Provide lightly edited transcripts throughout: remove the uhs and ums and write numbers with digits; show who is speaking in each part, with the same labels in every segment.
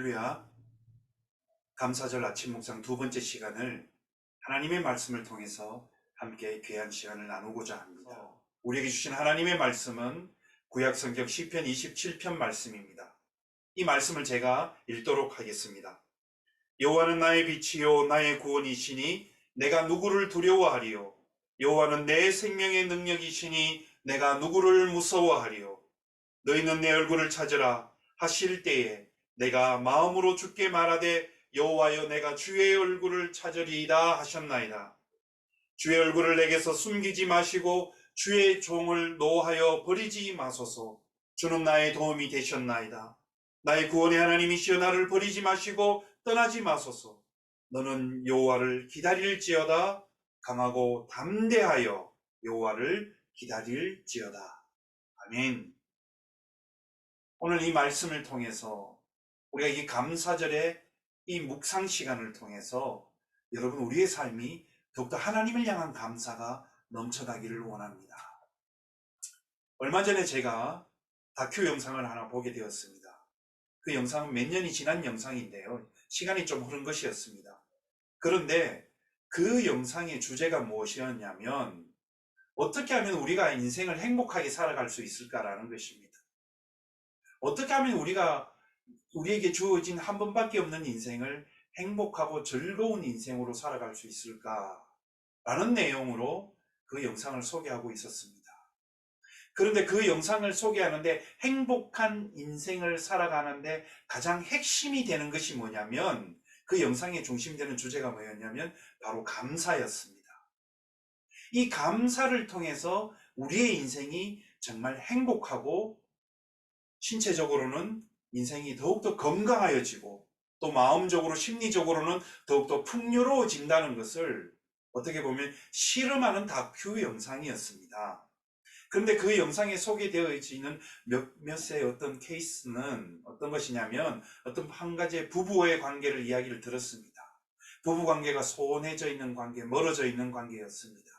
Speaker 1: 할렐루야. 감사절 아침 묵상 두 번째 시간을 하나님의 말씀을 통해서 함께 귀한 시간을 나누고자 합니다. 우리에게 주신 하나님의 말씀은 구약성경 시편 27편 말씀입니다. 이 말씀을 제가 읽도록 하겠습니다. 여호와는 나의 빛이요 나의 구원이시니 내가 누구를 두려워하리요. 여호와는 내 생명의 능력이시니 내가 누구를 무서워하리요. 너희는 내 얼굴을 찾으라 하실 때에 내가 마음으로 주께 말하되 여호와여 내가 주의 얼굴을 찾으리이다 하셨나이다. 주의 얼굴을 내게서 숨기지 마시고 주의 종을 노하여 버리지 마소서. 주는 나의 도움이 되셨나이다. 나의 구원의 하나님이시여 나를 버리지 마시고 떠나지 마소서. 너는 여호와를 기다릴지어다. 강하고 담대하여 여호와를 기다릴지어다. 아멘. 오늘 이 말씀을 통해서 우리가 이 감사절의 이 묵상 시간을 통해서 여러분 우리의 삶이 더욱더 하나님을 향한 감사가 넘쳐나기를 원합니다. 얼마 전에 제가 다큐 영상을 하나 보게 되었습니다. 그 영상은 몇 년이 지난 영상인데요. 시간이 좀 흐른 것이었습니다. 그런데 그 영상의 주제가 무엇이었냐면 어떻게 하면 우리가 인생을 행복하게 살아갈 수 있을까라는 것입니다. 어떻게 하면 우리에게 주어진 한 번밖에 없는 인생을 행복하고 즐거운 인생으로 살아갈 수 있을까라는 내용으로 그 영상을 소개하고 있었습니다. 그런데 그 영상을 소개하는데 행복한 인생을 살아가는데 가장 핵심이 되는 것이 뭐냐면 그 영상의 중심되는 주제가 뭐였냐면 바로 감사였습니다. 이 감사를 통해서 우리의 인생이 정말 행복하고 신체적으로는 인생이 더욱더 건강하여지고 또 마음적으로 심리적으로는 더욱더 풍요로워진다는 것을 어떻게 보면 실험하는 다큐 영상이었습니다. 그런데 그 영상에 소개되어지는 몇몇의 어떤 케이스는 어떤 것이냐면 어떤 한 가지의 부부의 관계를 이야기를 들었습니다. 부부 관계가 소원해져 있는 관계, 멀어져 있는 관계였습니다.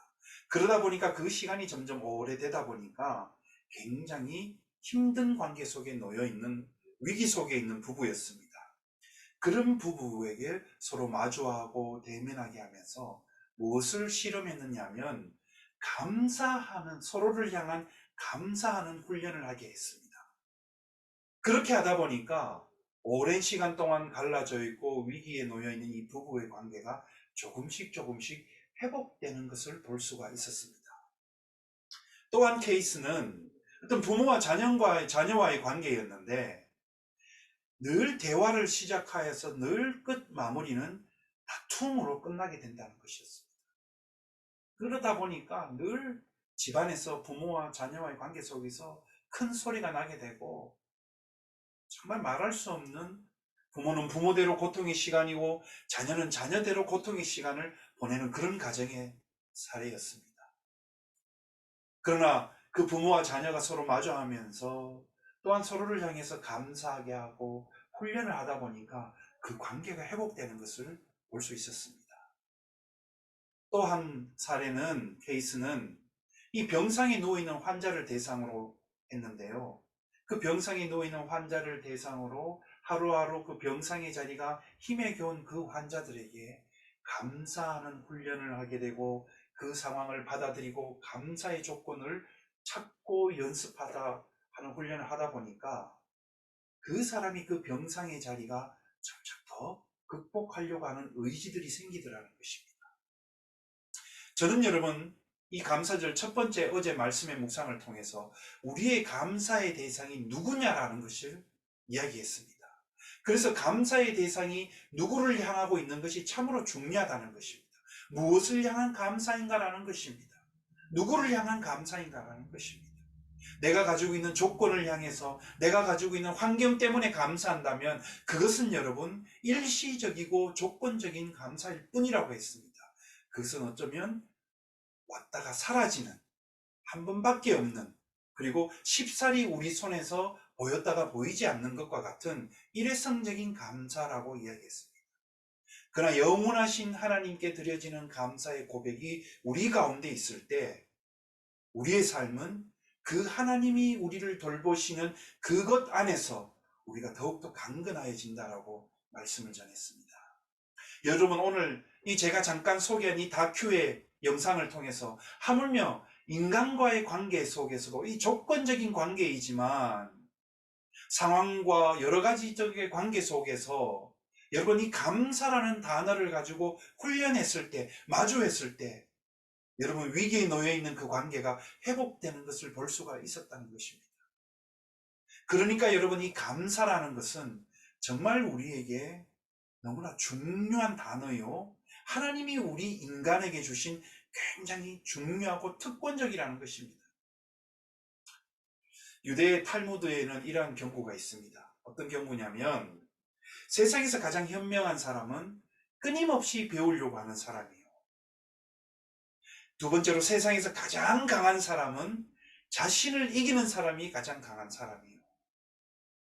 Speaker 1: 그러다 보니까 그 시간이 점점 오래되다 보니까 굉장히 힘든 관계 속에 놓여 있는 위기 속에 있는 부부였습니다. 그런 부부에게 서로 마주하고 대면하게 하면서 무엇을 실험했느냐 하면 감사하는, 서로를 향한 감사하는 훈련을 하게 했습니다. 그렇게 하다 보니까 오랜 시간 동안 갈라져 있고 위기에 놓여 있는 이 부부의 관계가 조금씩 회복되는 것을 볼 수가 있었습니다. 또 한 케이스는 어떤 부모와 자녀와의 관계였는데 늘 대화를 시작하여서 늘 끝 마무리는 다툼으로 끝나게 된다는 것이었습니다. 그러다 보니까 늘 집안에서 부모와 자녀와의 관계 속에서 큰 소리가 나게 되고 정말 말할 수 없는, 부모는 부모대로 고통의 시간이고 자녀는 자녀대로 고통의 시간을 보내는 그런 가정의 사례였습니다. 그러나 그 부모와 자녀가 서로 마주하면서 또한 서로를 향해서 감사하게 하고 훈련을 하다 보니까 그 관계가 회복되는 것을 볼 수 있었습니다. 또 한 케이스는 이 병상에 누워있는 환자를 대상으로 했는데요. 그 병상에 누워있는 환자를 대상으로 하루하루 그 병상의 자리가 힘에 겨운 그 환자들에게 감사하는 훈련을 하게 되고 그 상황을 받아들이고 감사의 조건을 찾고 연습하다 하는 훈련을 하다 보니까 그 사람이 그 병상의 자리가 점점 더 극복하려고 하는 의지들이 생기더라는 것입니다. 저는 여러분 이 감사절 첫 번째 어제 말씀의 묵상을 통해서 우리의 감사의 대상이 누구냐라는 것을 이야기했습니다. 그래서 감사의 대상이 누구를 향하고 있는 것이 참으로 중요하다는 것입니다. 무엇을 향한 감사인가라는 것입니다. 누구를 향한 감사인가라는 것입니다. 내가 가지고 있는 조건을 향해서, 내가 가지고 있는 환경 때문에 감사한다면 그것은 여러분 일시적이고 조건적인 감사일 뿐이라고 했습니다. 그것은 어쩌면 왔다가 사라지는, 한 번밖에 없는, 그리고 쉽사리 우리 손에서 보였다가 보이지 않는 것과 같은 일회성적인 감사라고 이야기했습니다. 그러나 영원하신 하나님께 드려지는 감사의 고백이 우리 가운데 있을 때 우리의 삶은 그 하나님이 우리를 돌보시는 그것 안에서 우리가 더욱더 강건하여진다라고 말씀을 전했습니다. 여러분, 오늘 이 제가 잠깐 소개한 이 다큐의 영상을 통해서 하물며 인간과의 관계 속에서도 이 조건적인 관계이지만 상황과 여러 가지적인 관계 속에서 여러분, 이 감사라는 단어를 가지고 훈련했을 때, 마주했을 때 여러분, 위기에 놓여 있는 그 관계가 회복되는 것을 볼 수가 있었다는 것입니다. 그러니까 여러분, 이 감사라는 것은 정말 우리에게 너무나 중요한 단어요. 하나님이 우리 인간에게 주신 굉장히 중요하고 특권적이라는 것입니다. 유대 탈무드에는 이러한 경고가 있습니다. 어떤 경고냐면 세상에서 가장 현명한 사람은 끊임없이 배우려고 하는 사람이에요. 두 번째로 세상에서 가장 강한 사람은 자신을 이기는 사람이 가장 강한 사람이에요.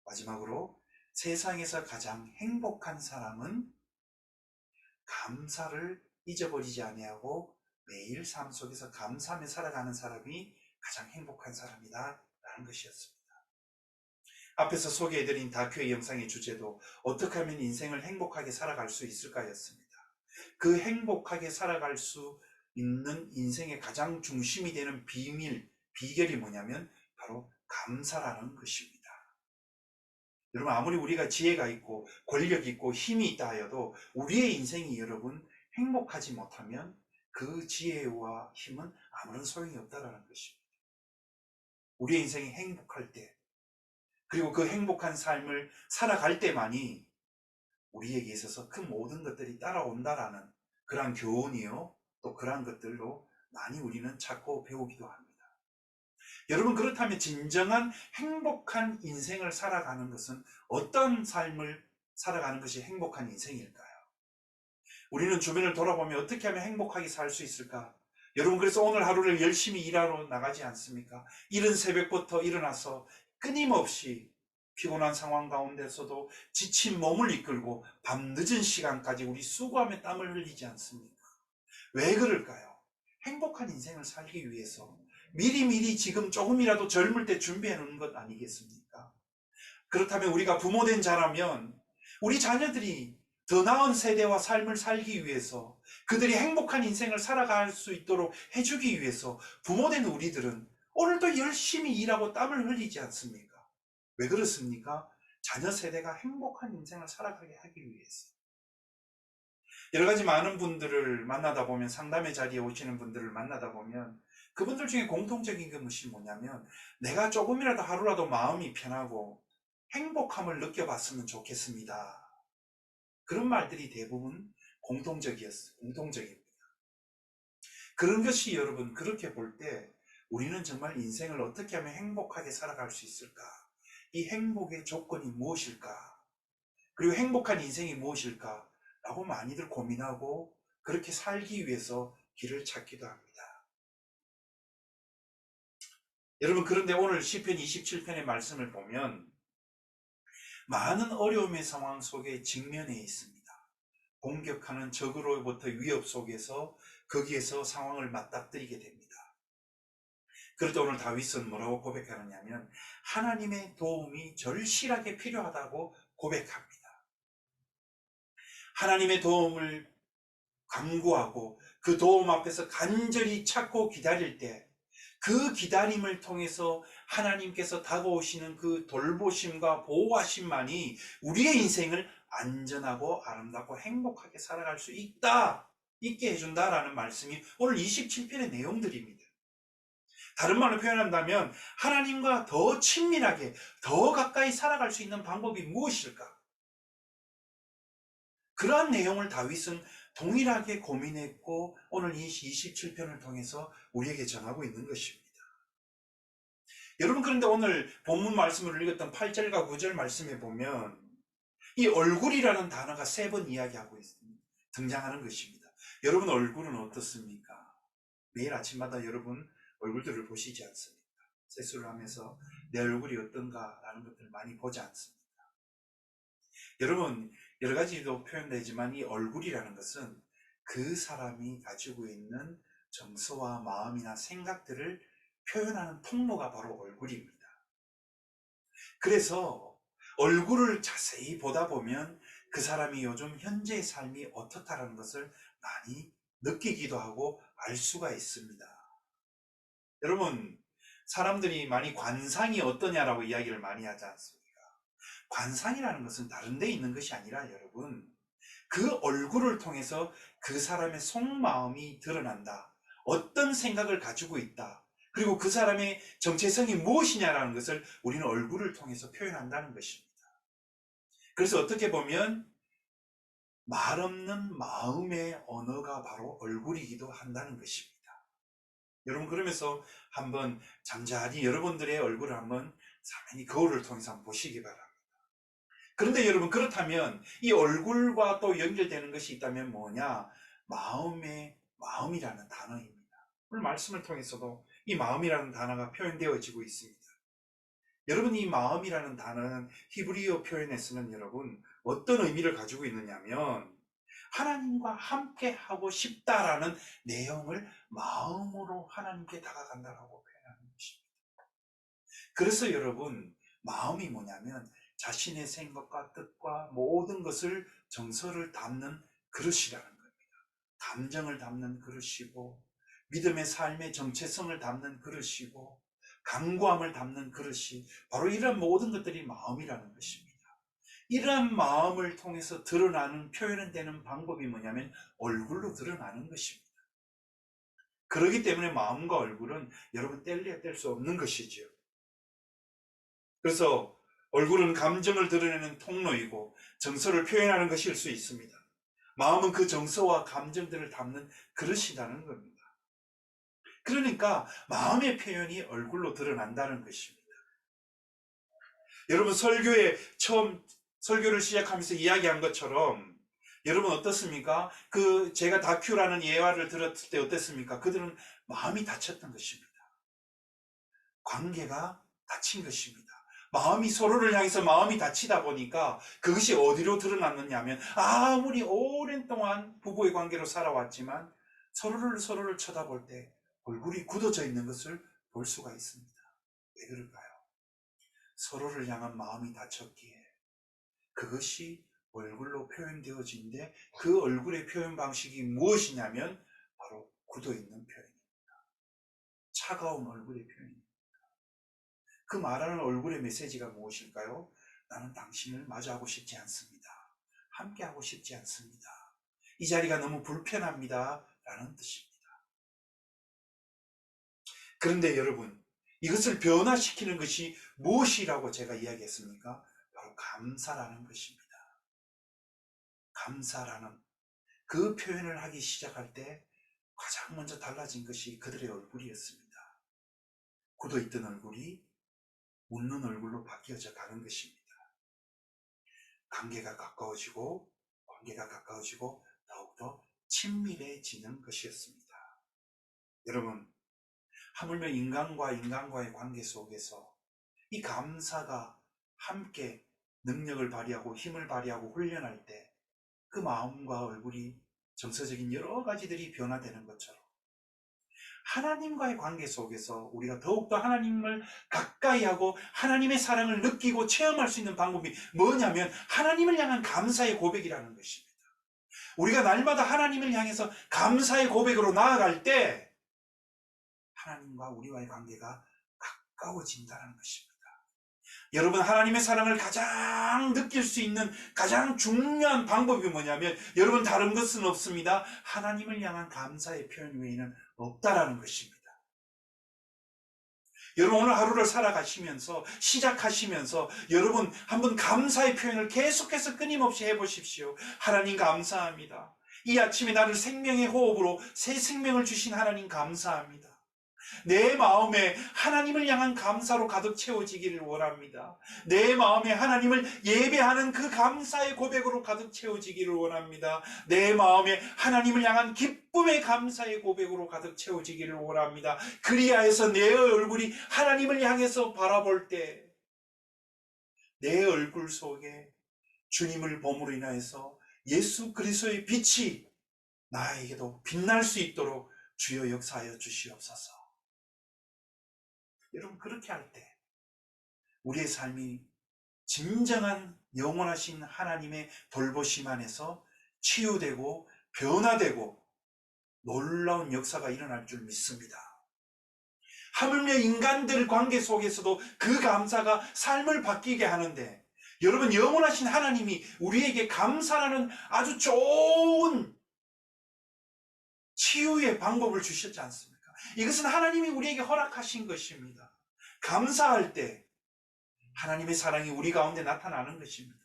Speaker 1: 마지막으로 세상에서 가장 행복한 사람은 감사를 잊어버리지 아니하고 매일 삶 속에서 감사하며 살아가는 사람이 가장 행복한 사람이다 라는 것이었습니다. 앞에서 소개해드린 다큐의 영상의 주제도 어떻게 하면 인생을 행복하게 살아갈 수 있을까 였습니다. 그 행복하게 살아갈 수 있는 인생의 가장 중심이 되는 비결이 뭐냐면 바로 감사라는 것입니다. 여러분, 아무리 우리가 지혜가 있고 권력이 있고 힘이 있다 하여도 우리의 인생이 여러분 행복하지 못하면 그 지혜와 힘은 아무런 소용이 없다라는 것입니다. 우리의 인생이 행복할 때, 그리고 그 행복한 삶을 살아갈 때만이 우리에게 있어서 그 모든 것들이 따라온다라는 그러한 교훈이요, 또 그러한 것들로 많이 우리는 찾고 배우기도 합니다. 여러분, 그렇다면 진정한 행복한 인생을 살아가는 것은 어떤 삶을 살아가는 것이 행복한 인생일까요? 우리는 주변을 돌아보면 어떻게 하면 행복하게 살 수 있을까? 여러분, 그래서 오늘 하루를 열심히 일하러 나가지 않습니까? 이른 새벽부터 일어나서 끊임없이 피곤한 상황 가운데서도 지친 몸을 이끌고 밤늦은 시간까지 우리 수고하며 땀을 흘리지 않습니까? 왜 그럴까요? 행복한 인생을 살기 위해서 미리미리 지금 조금이라도 젊을 때 준비해 놓는 것 아니겠습니까? 그렇다면 우리가 부모된 자라면 우리 자녀들이 더 나은 세대와 삶을 살기 위해서, 그들이 행복한 인생을 살아갈 수 있도록 해주기 위해서 부모된 우리들은 오늘도 열심히 일하고 땀을 흘리지 않습니까? 왜 그렇습니까? 자녀 세대가 행복한 인생을 살아가게 하기 위해서. 여러 가지 많은 분들을 만나다 보면, 상담의 자리에 오시는 분들을 만나다 보면 그분들 중에 공통적인 것이 뭐냐면, 내가 조금이라도 하루라도 마음이 편하고 행복함을 느껴봤으면 좋겠습니다. 그런 말들이 대부분 공통적입니다. 그런 것이 여러분, 그렇게 볼 때 우리는 정말 인생을 어떻게 하면 행복하게 살아갈 수 있을까? 이 행복의 조건이 무엇일까? 그리고 행복한 인생이 무엇일까? 라고 많이들 고민하고 그렇게 살기 위해서 길을 찾기도 합니다. 여러분, 그런데 오늘 시편 27편의 말씀을 보면 많은 어려움의 상황 속에 직면해 있습니다. 공격하는 적으로부터 위협 속에서 거기에서 상황을 맞닥뜨리게 됩니다. 그럴 때 오늘 다윗은 뭐라고 고백하느냐면 하나님의 도움이 절실하게 필요하다고 고백합니다. 하나님의 도움을 간구하고 그 도움 앞에서 간절히 찾고 기다릴 때, 그 기다림을 통해서 하나님께서 다가오시는 그 돌보심과 보호하심만이 우리의 인생을 안전하고 아름답고 행복하게 살아갈 수 있게 해준다라는 말씀이 오늘 27편의 내용들입니다. 다른 말로 표현한다면 하나님과 더 친밀하게, 더 가까이 살아갈 수 있는 방법이 무엇일까? 그러한 내용을 다윗은 동일하게 고민했고 오늘 이 27편을 통해서 우리에게 전하고 있는 것입니다. 여러분, 그런데 오늘 본문 말씀을 읽었던 8절과 9절 말씀에 보면 이 얼굴이라는 단어가 3번 이야기하고 있습니다. 등장하는 것입니다. 여러분, 얼굴은 어떻습니까? 매일 아침마다 여러분 얼굴들을 보시지 않습니까? 세수를 하면서 내 얼굴이 어떤가 라는 것들을 많이 보지 않습니까? 여러분, 여러 가지로 표현되지만 이 얼굴이라는 것은 그 사람이 가지고 있는 정서와 마음이나 생각들을 표현하는 통로가 바로 얼굴입니다. 그래서 얼굴을 자세히 보다 보면 그 사람이 요즘 현재의 삶이 어떻다라는 것을 많이 느끼기도 하고 알 수가 있습니다. 여러분, 사람들이 많이 관상이 어떠냐라고 이야기를 많이 하지 않습니까? 관상이라는 것은 다른 데 있는 것이 아니라 여러분, 그 얼굴을 통해서 그 사람의 속마음이 드러난다. 어떤 생각을 가지고 있다. 그리고 그 사람의 정체성이 무엇이냐라는 것을 우리는 얼굴을 통해서 표현한다는 것입니다. 그래서 어떻게 보면 말 없는 마음의 언어가 바로 얼굴이기도 한다는 것입니다. 여러분, 그러면서 한번 잠잠히 여러분들의 얼굴을 한번 가만히 거울을 통해서 한번 보시기 바랍니다. 그런데 여러분, 그렇다면 이 얼굴과 또 연결되는 것이 있다면 뭐냐? 마음이라는 단어입니다. 오늘 말씀을 통해서도 이 마음이라는 단어가 표현되어지고 있습니다. 여러분, 이 마음이라는 단어는 히브리어 표현에서는 여러분 어떤 의미를 가지고 있느냐면 하나님과 함께 하고 싶다라는 내용을 마음으로 하나님께 다가간다라고 표현하는 것입니다. 그래서 여러분, 마음이 뭐냐면 자신의 생각과 뜻과 모든 것을 정서를 담는 그릇이라는 겁니다. 감정을 담는 그릇이고 믿음의 삶의 정체성을 담는 그릇이고 간구함을 담는 그릇이 바로 이런 모든 것들이 마음이라는 것입니다. 이러한 마음을 통해서 드러나는 표현은 되는 방법이 뭐냐면 얼굴로 드러나는 것입니다. 그렇기 때문에 마음과 얼굴은 여러분 뗄래야 뗄 수 없는 것이죠. 그래서 얼굴은 감정을 드러내는 통로이고 정서를 표현하는 것일 수 있습니다. 마음은 그 정서와 감정들을 담는 그릇이라는 겁니다. 그러니까 마음의 표현이 얼굴로 드러난다는 것입니다. 여러분, 처음 설교를 시작하면서 이야기한 것처럼 여러분 어떻습니까? 제가 다큐라는 예화를 들었을 때 어땠습니까? 그들은 마음이 다쳤던 것입니다. 관계가 다친 것입니다. 마음이 서로를 향해서 마음이 다치다 보니까 그것이 어디로 드러났느냐 하면 아무리 오랜 동안 부부의 관계로 살아왔지만 서로를 쳐다볼 때 얼굴이 굳어져 있는 것을 볼 수가 있습니다. 왜 그럴까요? 서로를 향한 마음이 다쳤기에 그것이 얼굴로 표현되어지는데 그 얼굴의 표현 방식이 무엇이냐면 바로 굳어있는 표현입니다. 차가운 얼굴의 표현입니다. 그 말하는 얼굴의 메시지가 무엇일까요? 나는 당신을 마주하고 싶지 않습니다. 함께하고 싶지 않습니다. 이 자리가 너무 불편합니다. 라는 뜻입니다. 그런데 여러분, 이것을 변화시키는 것이 무엇이라고 제가 이야기했습니까? 바로 감사라는 것입니다. 감사라는 그 표현을 하기 시작할 때 가장 먼저 달라진 것이 그들의 얼굴이었습니다. 굳어있던 얼굴이 웃는 얼굴로 바뀌어져 가는 것입니다. 관계가 가까워지고 더욱더 친밀해지는 것이었습니다. 여러분, 하물며 인간과의 관계 속에서 이 감사가 함께 능력을 발휘하고 힘을 발휘하고 훈련할 때 그 마음과 얼굴이 정서적인 여러 가지들이 변화되는 것처럼 하나님과의 관계 속에서 우리가 더욱더 하나님을 가까이 하고 하나님의 사랑을 느끼고 체험할 수 있는 방법이 뭐냐면 하나님을 향한 감사의 고백이라는 것입니다. 우리가 날마다 하나님을 향해서 감사의 고백으로 나아갈 때 하나님과 우리와의 관계가 가까워진다는 것입니다. 여러분, 하나님의 사랑을 가장 느낄 수 있는 가장 중요한 방법이 뭐냐면 여러분, 다른 것은 없습니다. 하나님을 향한 감사의 표현 외에는 없다라는 것입니다. 여러분, 오늘 하루를 살아가시면서 시작하시면서 여러분 한번 감사의 표현을 계속해서 끊임없이 해보십시오. 하나님 감사합니다. 이 아침에 나를 생명의 호흡으로 새 생명을 주신 하나님 감사합니다. 내 마음에 하나님을 향한 감사로 가득 채워지기를 원합니다. 내 마음에 하나님을 예배하는 그 감사의 고백으로 가득 채워지기를 원합니다. 내 마음에 하나님을 향한 기쁨의 감사의 고백으로 가득 채워지기를 원합니다. 그리하여서 내 얼굴이 하나님을 향해서 바라볼 때 내 얼굴 속에 주님을 봄으로 인하여서 예수 그리스도의 빛이 나에게도 빛날 수 있도록 주여 역사하여 주시옵소서. 여러분, 그렇게 할 때 우리의 삶이 진정한 영원하신 하나님의 돌보심 안에서 치유되고 변화되고 놀라운 역사가 일어날 줄 믿습니다. 하물며 인간들 관계 속에서도 그 감사가 삶을 바뀌게 하는데, 여러분, 영원하신 하나님이 우리에게 감사라는 아주 좋은 치유의 방법을 주셨지 않습니까? 이것은 하나님이 우리에게 허락하신 것입니다. 감사할 때 하나님의 사랑이 우리 가운데 나타나는 것입니다.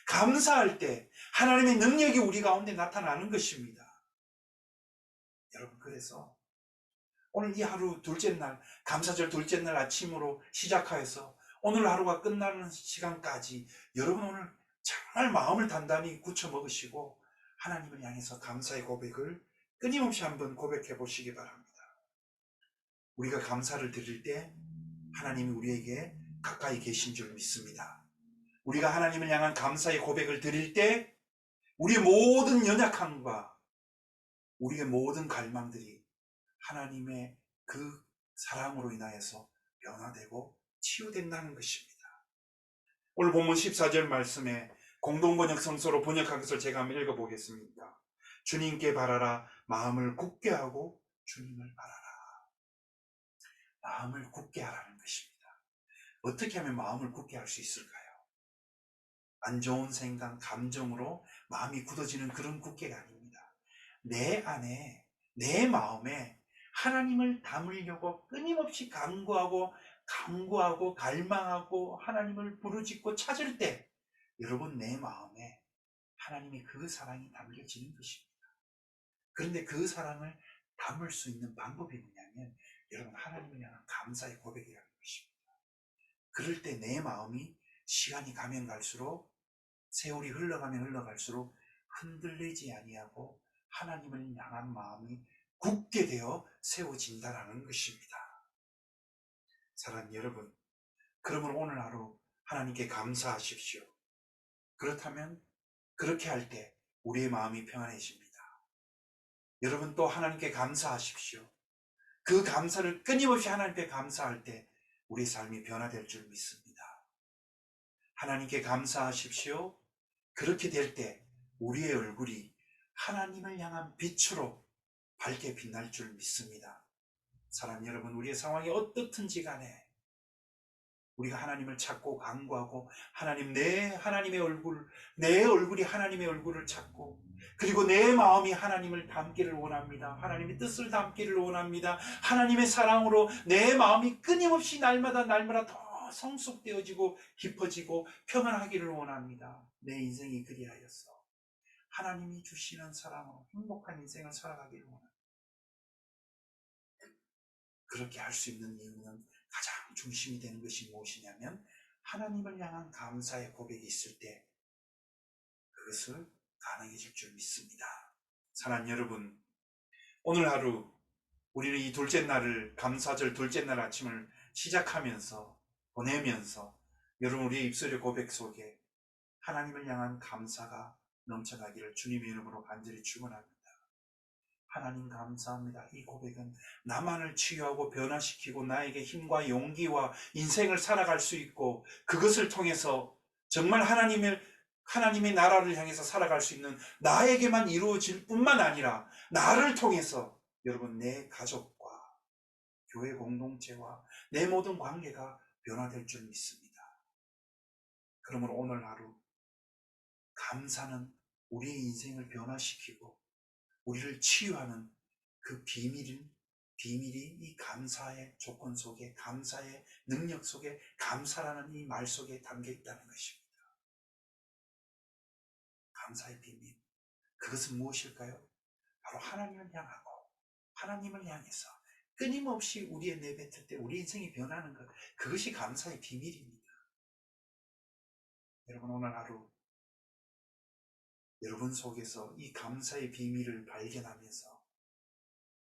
Speaker 1: 감사할 때 하나님의 능력이 우리 가운데 나타나는 것입니다. 여러분, 그래서 오늘 이 하루 둘째 날, 감사절 둘째 날 아침으로 시작하여서 오늘 하루가 끝나는 시간까지 여러분 오늘 정말 마음을 단단히 굳혀 먹으시고 하나님을 향해서 감사의 고백을 끊임없이 한번 고백해 보시기 바랍니다. 우리가 감사를 드릴 때 하나님이 우리에게 가까이 계신 줄 믿습니다. 우리가 하나님을 향한 감사의 고백을 드릴 때 우리의 모든 연약함과 우리의 모든 갈망들이 하나님의 그 사랑으로 인하여서 변화되고 치유된다는 것입니다. 오늘 본문 14절 말씀에 공동번역 성서로 번역한 것을 제가 한번 읽어보겠습니다. 주님께 바라라, 마음을 굳게 하고 주님을 바라라. 마음을 굳게 하라는 것입니다. 어떻게 하면 마음을 굳게 할 수 있을까요? 안 좋은 생각, 감정으로 마음이 굳어지는 그런 굳게가 아닙니다. 내 안에, 내 마음에 하나님을 담으려고 끊임없이 간구하고 갈망하고 하나님을 부르짖고 찾을 때 여러분 내 마음에 하나님의 그 사랑이 담겨지는 것입니다. 그런데 그 사랑을 담을 수 있는 방법이 뭐냐면 여러분 하나님을 향한 감사의 고백이라는 것입니다. 그럴 때 내 마음이 시간이 가면 갈수록 세월이 흘러갈수록 흔들리지 아니하고 하나님을 향한 마음이 굳게 되어 세워진다는 것입니다. 사랑하는 여러분, 그러면 오늘 하루 하나님께 감사하십시오. 그렇다면 그렇게 할 때 우리의 마음이 평안해집니다. 여러분 또 하나님께 감사하십시오. 그 감사를 끊임없이 하나님께 감사할 때 우리의 삶이 변화될 줄 믿습니다. 하나님께 감사하십시오. 그렇게 될 때 우리의 얼굴이 하나님을 향한 빛으로 밝게 빛날 줄 믿습니다. 사랑하는 여러분, 우리의 상황이 어떻든지 간에 우리가 하나님을 찾고 간구하고 하나님의 얼굴, 내 얼굴이 하나님의 얼굴을 찾고 그리고 내 마음이 하나님을 담기를 원합니다. 하나님의 뜻을 담기를 원합니다. 하나님의 사랑으로 내 마음이 끊임없이 날마다 더 성숙되어지고 깊어지고 평안하기를 원합니다. 내 인생이 그리하여서 하나님이 주시는 사랑으로 행복한 인생을 살아가기를 원합니다. 그렇게 할 수 있는 이유는 가장 중심이 되는 것이 무엇이냐면 하나님을 향한 감사의 고백이 있을 때 그것을 가능해질 줄 믿습니다. 사랑하는 여러분, 오늘 하루 우리는 이 둘째 날을 감사절 둘째 날 아침을 시작하면서 보내면서 여러분 우리의 입술의 고백 속에 하나님을 향한 감사가 넘쳐나기를 주님의 이름으로 간절히 축원합니다. 하나님 감사합니다. 이 고백은 나만을 치유하고 변화시키고 나에게 힘과 용기와 인생을 살아갈 수 있고 그것을 통해서 정말 하나님의 나라를 향해서 살아갈 수 있는 나에게만 이루어질 뿐만 아니라 나를 통해서 여러분 내 가족과 교회 공동체와 내 모든 관계가 변화될 줄 믿습니다. 그러므로 오늘 하루 감사는 우리의 인생을 변화시키고 우리를 치유하는 그 비밀이 이 감사의 조건 속에, 감사의 능력 속에, 감사라는 이 말 속에 담겨 있다는 것입니다. 감사의 비밀. 그것은 무엇일까요? 바로 하나님을 향하고 하나님을 향해서 끊임없이 우리의 내뱉을 때 우리 인생이 변하는 것, 그것이 감사의 비밀입니다. 여러분 오늘 하루 여러분 속에서 이 감사의 비밀을 발견하면서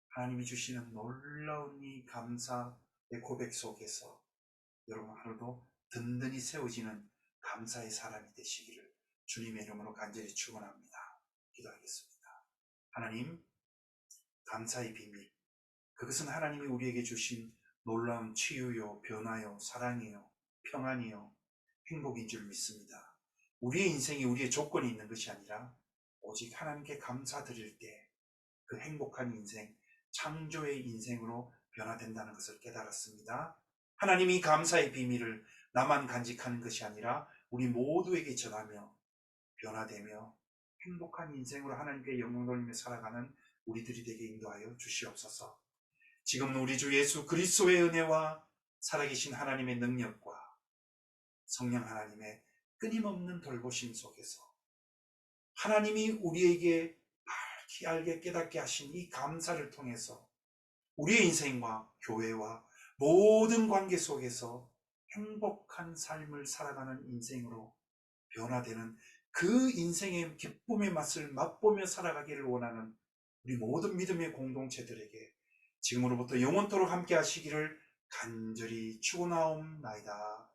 Speaker 1: 하나님이 주시는 놀라운 이 감사의 고백 속에서 여러분 하루도 든든히 세워지는 감사의 사람이 되시기를 주님의 이름으로 간절히 축원합니다. 기도하겠습니다. 하나님, 감사의 비밀, 그것은 하나님이 우리에게 주신 놀라운 치유요, 변화요, 사랑이요, 평안이요, 행복인 줄 믿습니다. 우리의 인생이 우리의 조건이 있는 것이 아니라 오직 하나님께 감사드릴 때 그 행복한 인생, 창조의 인생으로 변화된다는 것을 깨달았습니다. 하나님이 감사의 비밀을 나만 간직하는 것이 아니라 우리 모두에게 전하며 변화되며 행복한 인생으로 하나님께 영광 돌리며 살아가는 우리들이 되게 인도하여 주시옵소서. 지금은 우리 주 예수 그리스도의 은혜와 살아계신 하나님의 능력과 성령 하나님의 끊임없는 돌보심 속에서 하나님이 우리에게 밝히 알게 깨닫게 하신 이 감사를 통해서 우리의 인생과 교회와 모든 관계 속에서 행복한 삶을 살아가는 인생으로 변화되는 그 인생의 기쁨의 맛을 맛보며 살아가기를 원하는 우리 모든 믿음의 공동체들에게 지금으로부터 영원토록 함께 하시기를 간절히 축원하옵나이다.